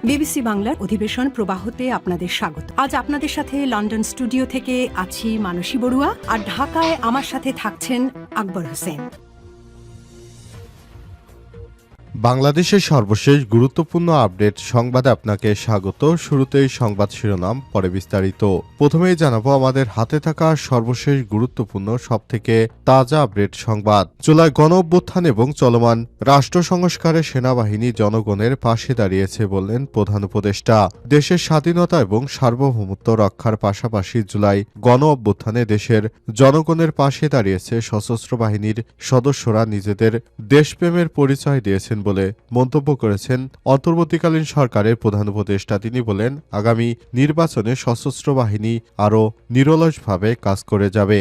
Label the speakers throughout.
Speaker 1: BBC বাংলার অধিবেশন প্রবাহতে আপনাদের স্বাগত। আজ আপনাদের সাথে লন্ডন স্টুডিও থেকে আছি মানসী বড়ুয়া, আর ঢাকায় আমার সাথে থাকছেন আকবর হোসেন।
Speaker 2: বাংলাদেশের সর্বশেষ গুরুত্বপূর্ণ আপডেট সংবাদে আপনাকে স্বাগত। শুরুতেই সংবাদ শিরোনাম, পরে বিস্তারিত। প্রথমেই জানাবো আমাদের হাতে থাকা সর্বশেষ গুরুত্বপূর্ণ সবথেকে তাজা আপডেট সংবাদ। জুলাই গণ অভ্যুত্থান এবং চলমান রাষ্ট্র সংস্কারে সেনাবাহিনী জনগণের পাশে দাঁড়িয়েছে বললেন প্রধান উপদেষ্টা। দেশের স্বাধীনতা এবং সার্বভৌমত্ব রক্ষার পাশাপাশি জুলাই গণ অভ্যুত্থানে দেশের জনগণের পাশে দাঁড়িয়েছে সশস্ত্র বাহিনীর সদস্যরা নিজেদের দেশপ্রেমের পরিচয় দিয়েছেন বলে মন্তব্য করেছেন অন্তর্বর্তীকালীন সরকারের প্রধান উপদেষ্টা। তিনি বলেন, আগামী নির্বাচনে সশস্ত্র বাহিনী আরও নিরলসভাবে কাজ করে যাবে।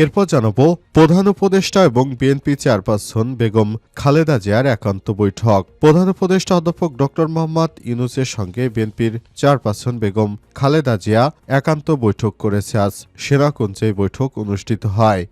Speaker 2: এরপর জানাবো প্রধান উপদেষ্টা এবং বিএনপি চেয়ারপারসন বেগম খালেদা জিয়ার একান্ত বৈঠক। প্রধান উপদেষ্টা অধ্যাপক ড মোহাম্মদ ইউনূসের সঙ্গে বিএনপির চেয়ারপারসন বেগম খালেদা জিয়া একান্ত বৈঠক করেছে। আজ সেনাকুঞ্জে বৈঠক অনুষ্ঠিত হয়।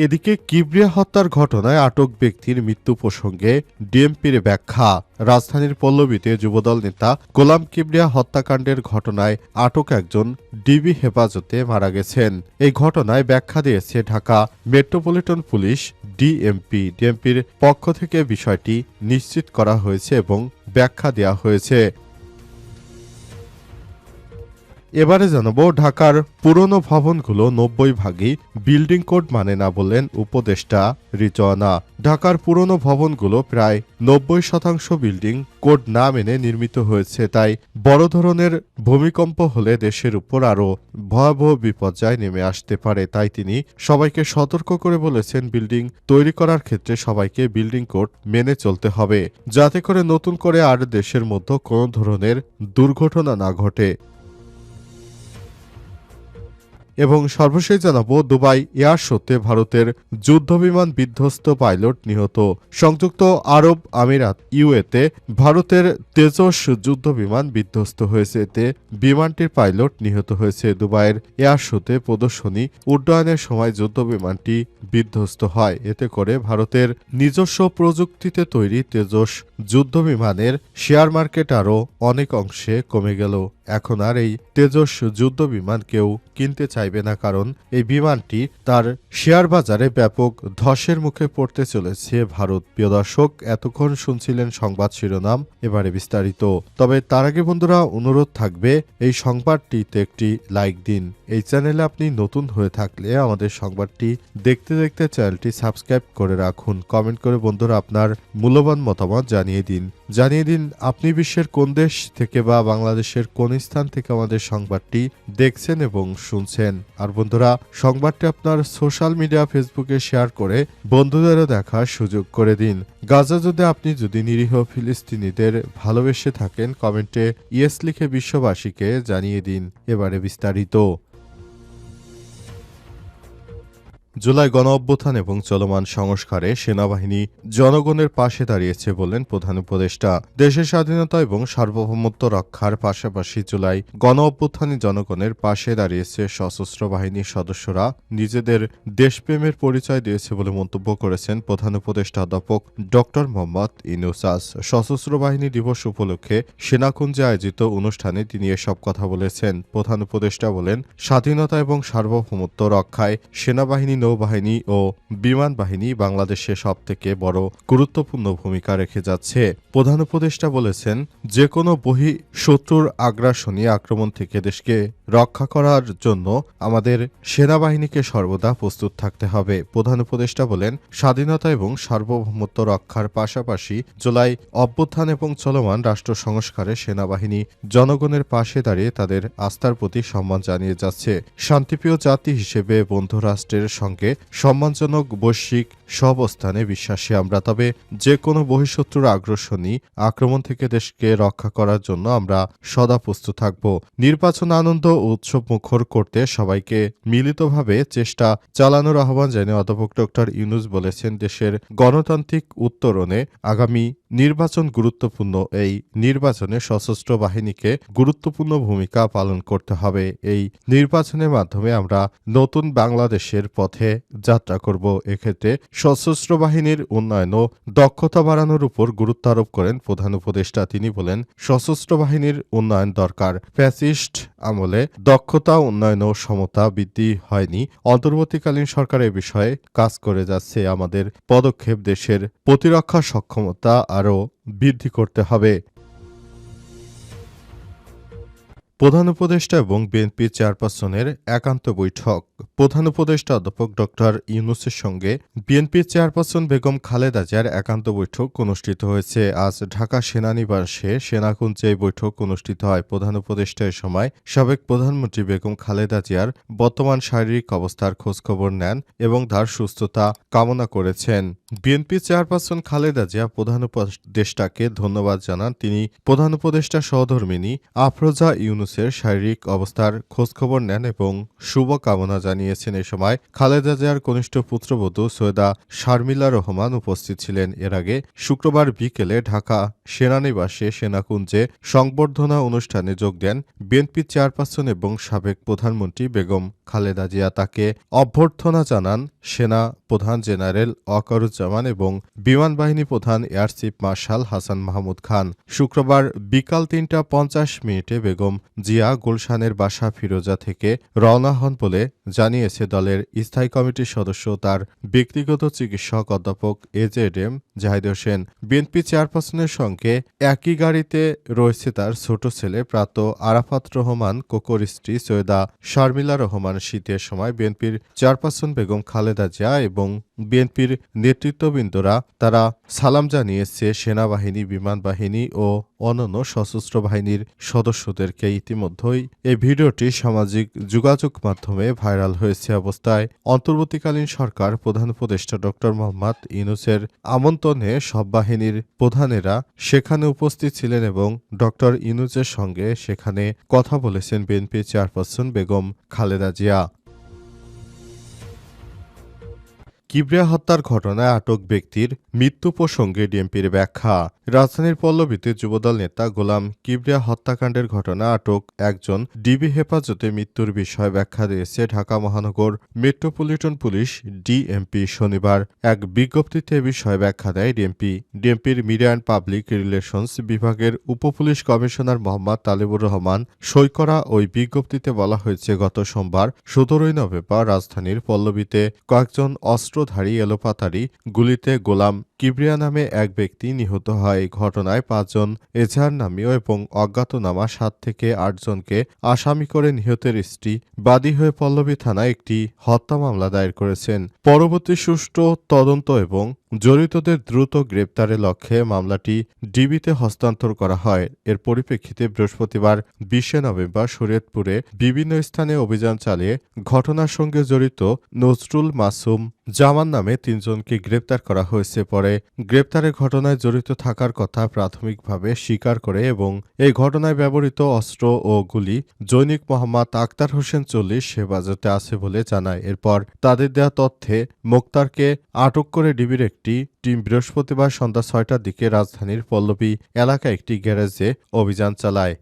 Speaker 2: এদিকে কিবরিয়া হত্যার ঘটনায় আটক ব্যক্তির মৃত্যু প্রসঙ্গে ডিএমপির ব্যাখ্যা। রাজধানীর পল্লবীতে যুবদল নেতা গোলাম কিবরিয়া হত্যাকাণ্ডের ঘটনায় আটক একজন ডিবি হেফাজতে মারা গেছেন। এই ঘটনায় ব্যাখ্যা দিয়েছে ঢাকা মেট্রোপলিটন পুলিশ ডিএমপির পক্ষ থেকে বিষয়টি নিশ্চিত করা হয়েছে এবং ব্যাখ্যা দেওয়া হয়েছে। এবারে জানাবো ঢাকার পুরনো ভবনগুলো 90% বিল্ডিং কোড মানে না বললেন উপদেষ্টা রিজওয়ানা। ঢাকার পুরনো ভবনগুলো প্রায় 90% বিল্ডিং কোড না মেনে নির্মিত হয়েছে, তাই বড় ধরনের ভূমিকম্প হলে দেশের উপর আরও ভয়াবহ বিপর্যয় নেমে আসতে পারে। তাই তিনি সবাইকে সতর্ক করে বলেছেন, বিল্ডিং তৈরি করার ক্ষেত্রে সবাইকে বিল্ডিং কোড মেনে চলতে হবে, যাতে করে নতুন করে আর দেশের মধ্যে কোনো ধরনের দুর্ঘটনা না ঘটে। এবং সর্বশেষ জানাবো দুবাই এয়ার শোতে ভারতের যুদ্ধবিমান বিধ্বস্ত, পাইলট নিহত। সংযুক্ত আরব আমিরাত ইউএতে ভারতের তেজস যুদ্ধবিমান বিধ্বস্ত হয়েছে। এতে বিমানটির পাইলট নিহত হয়েছে। দুবাইয়ের এয়ার শোতে প্রদর্শনী উড্ডয়নের সময় যুদ্ধবিমানটি বিধ্বস্ত হয়। এতে করে ভারতের নিজস্ব প্রযুক্তিতে তৈরি তেজস যুদ্ধবিমানের শেয়ার মার্কেট আরও অনেক অংশে কমে গেল। এখন আর এই তেজস যুদ্ধবিমান কেউ কিনতে চাইবে না, কারণ এই বিমানটি তার শেয়ার বাজারে ব্যাপক ধসের মুখে পড়তে চলেছে ভারত। প্রিয় দর্শক, এতক্ষণ শুনছিলেন সংবাদ শিরোনাম, এবারে বিস্তারিত। তবে তার আগে বন্ধুরা অনুরোধ থাকবে, এই সংবাদটিতে একটি লাইক দিন। এই চ্যানেলে আপনি নতুন হয়ে থাকলে আমাদের সংবাদটি দেখতে দেখতে চ্যানেলটি সাবস্ক্রাইব করে রাখুন। কমেন্ট করে বন্ধুরা আপনার মূল্যবান মতামত জানিয়ে দিন আপনি বিশ্বের কোন দেশ থেকে বা বাংলাদেশের কোন স্থান থেকে আমাদের সংবাদটি দেখছেন এবং শুনছেন। আর বন্ধুরা, সংবাদটি আপনার সোশ্যাল মিডিয়া ফেসবুকে শেয়ার করে বন্ধুদেরও দেখার সুযোগ করে দিন। গাজা যুদ্ধে আপনি যদি নিরীহ ফিলিস্তিনিদের ভালোবেসে থাকেন, কমেন্টে ইয়েস লিখে বিশ্ববাসীকে জানিয়ে দিন। এবারে বিস্তারিত। জুলাই গণ অভ্যুত্থান এবং চলমান সংস্কারে সেনাবাহিনী জনগণের পাশে দাঁড়িয়েছে বললেন প্রধান উপদেষ্টা। দেশের স্বাধীনতা এবং সার্বভৌমত্ব রক্ষার পাশাপাশি জুলাই গণ অভ্যুত্থানে জনগণের পাশে দাঁড়িয়েছে সশস্ত্র বাহিনীর সদস্যরা নিজেদের দেশপ্রেমের পরিচয় দিয়েছে বলে মন্তব্য করেছেন প্রধান উপদেষ্টা অধ্যাপক ড মোহাম্মদ ইউনূস। সশস্ত্র বাহিনী দিবস উপলক্ষে সেনাকুঞ্জে আয়োজিত অনুষ্ঠানে তিনি এসব কথা বলেছেন। প্রধান উপদেষ্টা বলেন, স্বাধীনতা এবং সার্বভৌমত্ব রক্ষায় সেনাবাহিনী, নৌবাহিনী ও বিমান বাহিনী বাংলাদেশে সবথেকে বড় গুরুত্বপূর্ণ ভূমিকা রেখে যাচ্ছে। প্রধান উপদেষ্টা বলেছেন, যে কোনো বহিঃশত্রুর আগ্রাসনী আক্রমণ থেকে দেশকে রক্ষা করার জন্য আমাদের সেনাবাহিনীকে সর্বদা প্রস্তুত থাকতে হবে। প্রধান উপদেষ্টা বলেন, স্বাধীনতা এবং সার্বভৌমত্ব রক্ষার পাশাপাশি জুলাই অভ্যুত্থান এবং চলমান রাষ্ট্র সংস্কারে সেনাবাহিনী জনগণের পাশে দাঁড়িয়ে তাদের আস্থার প্রতি সম্মান জানিয়ে যাচ্ছে। শান্তিপ্রিয় জাতি হিসেবে বন্ধু রাষ্ট্রের সঙ্গে সম্মানজনক বৈশ্বিক সহাবস্থানে বিশ্বাসী আমরা। তবে যে কোনো বহিঃশত্রুর আগ্রাসনী আক্রমণ থেকে দেশকে রক্ষা করার জন্য আমরা সদা প্রস্তুত থাকব। নির্বাচন আনন্দ ও উৎসব মুখর করতে সবাইকে মিলিতভাবে চেষ্টা চালানোর আহ্বান জানিয়ে অধ্যাপক ড ইউনূস বলেছেন, দেশের গণতান্ত্রিক উত্তরণে আগামী নির্বাচন গুরুত্বপূর্ণ, এই নির্বাচনে সশস্ত্র বাহিনীকে গুরুত্বপূর্ণ ভূমিকা পালন করতে হবে। এই নির্বাচনের মাধ্যমে আমরা নতুন বাংলাদেশের পথে যাত্রা করব। এক্ষেত্রে সশস্ত্র বাহিনীর উন্নয়ন ও দক্ষতা বাড়ানোর উপর গুরুত্ব আরোপ করেন প্রধান উপদেষ্টা। তিনি বলেন, সশস্ত্র বাহিনীর উন্নয়ন দরকার। ফ্যাসিস্ট আমলে দক্ষতা উন্নয়ন ও সমতা বৃদ্ধি হয়নি। অন্তর্বর্তীকালীন সরকার এ বিষয়ে কাজ করে যাচ্ছে। আমাদের পদক্ষেপ দেশের প্রতিরক্ষা সক্ষমতা আরও বৃদ্ধি করতে হবে। প্রধান উপদেষ্টা এবং বিএনপি চেয়ারপারসনের একান্ত বৈঠক। প্রধান উপদেষ্টা অধ্যাপক ডক্টর ইউনূসের সঙ্গে বিএনপি চেয়ারপারসন বেগম খালেদা জিয়ার একান্ত বৈঠক অনুষ্ঠিত হয়েছে। আজ ঢাকা সেনানিবাসে সেনাকুঞ্জে এই বৈঠক অনুষ্ঠিত হয়। প্রধান উপদেষ্টা এ সময় সাবেক প্রধানমন্ত্রী বেগম খালেদা জিয়ার বর্তমান শারীরিক অবস্থার খোঁজখবর নেন এবং তার সুস্থতা কামনা করেছেন। বিএনপি চেয়ারপারসন খালেদা জিয়া প্রধান উপদেষ্টাকে ধন্যবাদ জানান। তিনি প্রধান উপদেষ্টা সহধর্মিণী আফরোজা ইউনূসের শারীরিক অবস্থার খোঁজখবর নেন এবং শুভকামনা জানিয়েছেন। এ সময় খালেদা জিয়ার কনিষ্ঠ পুত্রবধূ সৈয়দা শারমিলা রহমান উপস্থিত ছিলেন। এর আগে শুক্রবার বিকেলে ঢাকা সেনানিবাসে সেনাকুঞ্জে সংবর্ধনা অনুষ্ঠানে যোগ দেন বিএনপি চেয়ারপারসন এবং সাবেক প্রধানমন্ত্রী বেগম খালেদা জিয়া। তাকে অভ্যর্থনা জানান সেনা প্রধান জেনারেল ওয়াকারুজ্জামান এবং বিমান বাহিনী প্রধান air chief marshal Hasan Mahmud Khan. শুক্রবার বিকাল ৩টা ৫০ বেগম জিয়া গুলশানের বাসা ফিরোজা থেকে রওনা হন বলে জানিয়েছে দলের স্থায়ী কমিটির সদস্য তার ব্যক্তিগত চিকিৎসক অধ্যাপক এজেডএম জাহিদ হোসেন। বিএনপি চেয়ারপারসনের সঙ্গে একই গাড়িতে রয়েছে তার ছোট ছেলে প্রাত আরাফাত রহমান, কোকর স্ত্রী সৈয়দা শারমিলা রহমান। শীতের সময় বিএনপির চেয়ারপারসন বেগম খালেদা জিয়া এবং বিএনপির নেতৃত্ববৃন্দরা তারা সালাম জানিয়েছে সেনাবাহিনী, বিমান বাহিনী ও অন্যান্য সশস্ত্র বাহিনীর সদস্যদেরকে। ইতিমধ্যেই এই ভিডিওটি সামাজিক যোগাযোগ মাধ্যমে ভাইরাল হয়েছে। অবস্থায় অন্তর্বর্তীকালীন সরকার প্রধান উপদেষ্টা ডক্টর মোহাম্মদ ইউনূসের আমন্ত্রণে সব বাহিনীর প্রধানেরা সেখানে উপস্থিত ছিলেন এবং ডক্টর ইউনূসের সঙ্গে সেখানে কথা বলেছেন বিএনপি চেয়ারপারসন বেগম খালেদা জিয়া। কিবরিয়া হত্যার ঘটনায় আটক ব্যক্তির মৃত্যু প্রসঙ্গে ডিএমপির ব্যাখ্যা। রাজধানীর পল্লবীতে যুবদল নেতা গোলাম কিবরিয়া হত্যাকাণ্ডের ঘটনায় আটক একজন ডিবি হেফাজতে মৃত্যুর বিষয়ে ব্যাখ্যা দিয়েছে ঢাকা মহানগর মেট্রোপলিটন পুলিশ ডিএমপি। শনিবার এক বিজ্ঞপ্তিতে এ বিষয়ে ব্যাখ্যা দেয় ডিএমপির মিডিয়া অ্যান্ড পাবলিক রিলেশনস বিভাগের উপপুলিশ কমিশনার মোহাম্মদ তালেবুর রহমান সই করা ওই বিজ্ঞপ্তিতে বলা হয়েছে, গত সোমবার ১৭ নভেম্বর রাজধানীর পল্লবীতে কয়েকজন অস্ত্রধারী এলোপাতাড়ি গুলিতে গোলাম কিবরিয়া নামে এক ব্যক্তি নিহত হয়। ঘটনায় ৫ জন এজাহার নামীয় এবং অজ্ঞাতনামা ৭ থেকে ৮ জনকে আসামি করে নিহতের স্ত্রী বাদী হয়ে পল্লবী থানায় একটি হত্যা মামলা দায়ের করেছেন। পরবর্তী সুষ্ঠু তদন্ত এবং জড়িতদের দ্রুত গ্রেপ্তারের লক্ষ্যে মামলাটি ডিবিতে হস্তান্তর করা হয়। এর পরিপ্রেক্ষিতে বৃহস্পতিবার ২০ নভেম্বর শরীয়তপুরে বিভিন্ন স্থানে অভিযান চালিয়ে ঘটনার সঙ্গে জড়িত নজরুল মাসুম জামান নামে ৩ জনকে গ্রেপ্তার করা হয়েছে। পরে গ্রেপ্তারের ঘটনায় জড়িত থাকার কথা প্রাথমিকভাবে স্বীকার করে এবং এই ঘটনায় ব্যবহৃত অস্ত্র ও গুলি জৈনিক মোহাম্মদ আক্তার হোসেন ৪০ হেফাজতে আছে বলে জানায়। এরপর তাদের দেওয়া তথ্যে মোক্তারকে আটক করে ডিবির একটি টিম বৃহস্পতিবার সন্ধ্যা ৬টার দিকে রাজধানীর পল্লবী এলাকায় একটি গ্যারেজে অভিযান চালায়।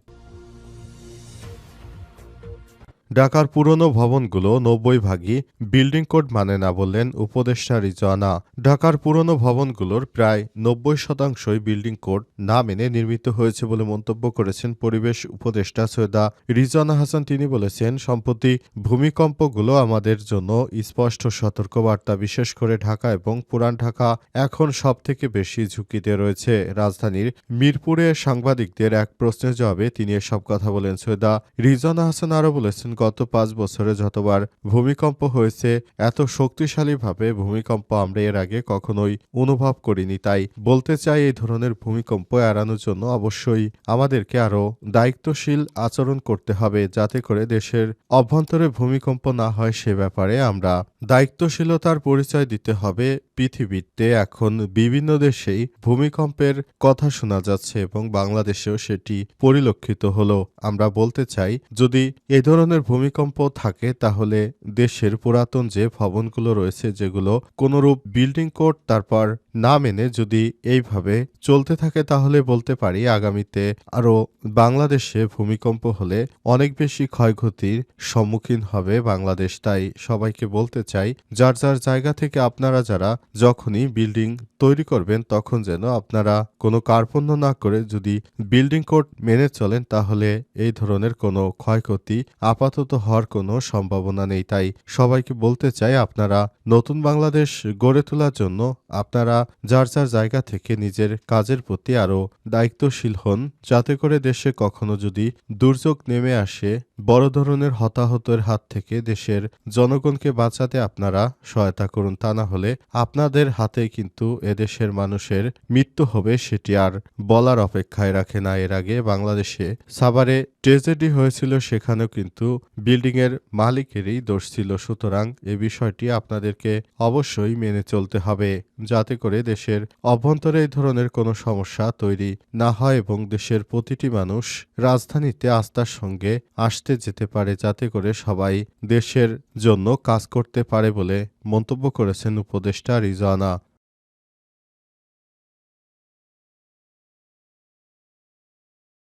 Speaker 2: ঢাকার পুরনো ভবনগুলো ৯০ বিল্ডিং কোড মানে না বললেন উপদেষ্টা রিজওয়ানা। ঢাকার পুরনো ভবনগুলোর প্রায় ৯০% বিল্ডিং কোড না মেনে নির্মিত হয়েছে বলে মন্তব্য করেছেন পরিবেশ উপদেষ্টা সৈয়দা রিজওয়ানা হাসান। তিনি বলেছেন, সম্প্রতি ভূমিকম্পগুলো আমাদের জন্য স্পষ্ট সতর্কবার্তা। বিশেষ করে ঢাকা এবং পুরান ঢাকা এখন সবথেকে বেশি ঝুঁকিতে রয়েছে। রাজধানীর মিরপুরে সাংবাদিকদের এক প্রশ্নের জবাবে তিনি এসব কথা বলেন। সৈয়দা রিজওয়ানা হাসান আরও বলেছেন, গত ৫ বছরে যতবার ভূমিকম্প হয়েছে এত শক্তিশালীভাবে ভূমিকম্প আমরা এর আগে কখনোই অনুভব করিনি। তাই বলতে চাই, এই ধরনের ভূমিকম্প এড়ানোর জন্য অবশ্যই আমাদেরকে আরও দায়িত্বশীল আচরণ করতে হবে, যাতে করে দেশের অভ্যন্তরে ভূমিকম্প না হয় সে ব্যাপারে আমরা দায়িত্বশীলতার পরিচয় দিতে হবে। পৃথিবীতে এখন বিভিন্ন দেশেই ভূমিকম্পের কথা শোনা যাচ্ছে এবং বাংলাদেশেও সেটি পরিলক্ষিত হলো। আমরা বলতে চাই, যদি এ ধরনের ভূমিকম্প থাকে তাহলে দেশের পুরাতন যে ভবনগুলো রয়েছে যেগুলো কোনরূপ বিল্ডিং কোড তারপর না মেনে যদি এইভাবে চলতে থাকে তাহলে বলতে পারি আগামীতে আরও বাংলাদেশে ভূমিকম্প হলে অনেক বেশি ক্ষয়ক্ষতির সম্মুখীন হবে বাংলাদেশ। তাই সবাইকে বলতে চাই যার যার জায়গা থেকে আপনারা যারা যখনই বিল্ডিং তৈরি করবেন তখন যেন আপনারা কোনো কার্পণ্য না করে যদি বিল্ডিং কোড মেনে চলেন তাহলে এই ধরনের কোনো ক্ষয়ক্ষতি আপাতত হওয়ার কোনো সম্ভাবনা নেই। তাই সবাইকে বলতে চাই আপনারা নতুন বাংলাদেশ গড়ে তোলার জন্য আপনারা যার যার জায়গা থেকে নিজের কাজের প্রতি আরও দায়িত্বশীল হন, যাতে করে দেশে কখনো যদি দুর্যোগ নেমে আসে বড় ধরনের হতাহতের হাত থেকে দেশের জনগণকে বাঁচাতে আপনারা সহায়তা করুন। তা না হলে আপনাদের হাতে কিন্তু এদেশের মানুষের মৃত্যু হবে, সেটি আর বলার অপেক্ষায় রাখে না। এর আগে বাংলাদেশে সাভারে ট্রেজেডি হয়েছিল, সেখানেও কিন্তু বিল্ডিংয়ের মালিকেরই দোষ ছিল। সুতরাং এ বিষয়টি আপনাদেরকে অবশ্যই মেনে চলতে হবে যাতে করে দেশের অভ্যন্তরে এই ধরনের কোনো সমস্যা তৈরি না হয় এবং দেশের প্রতিটি মানুষ রাজধানীতে আস্থার সঙ্গে আসতে যেতে পারে, যাতে করে সবাই দেশের জন্য কাজ করতে পারে বলে মন্তব্য করেছেন উপদেষ্টা রিজওয়ানা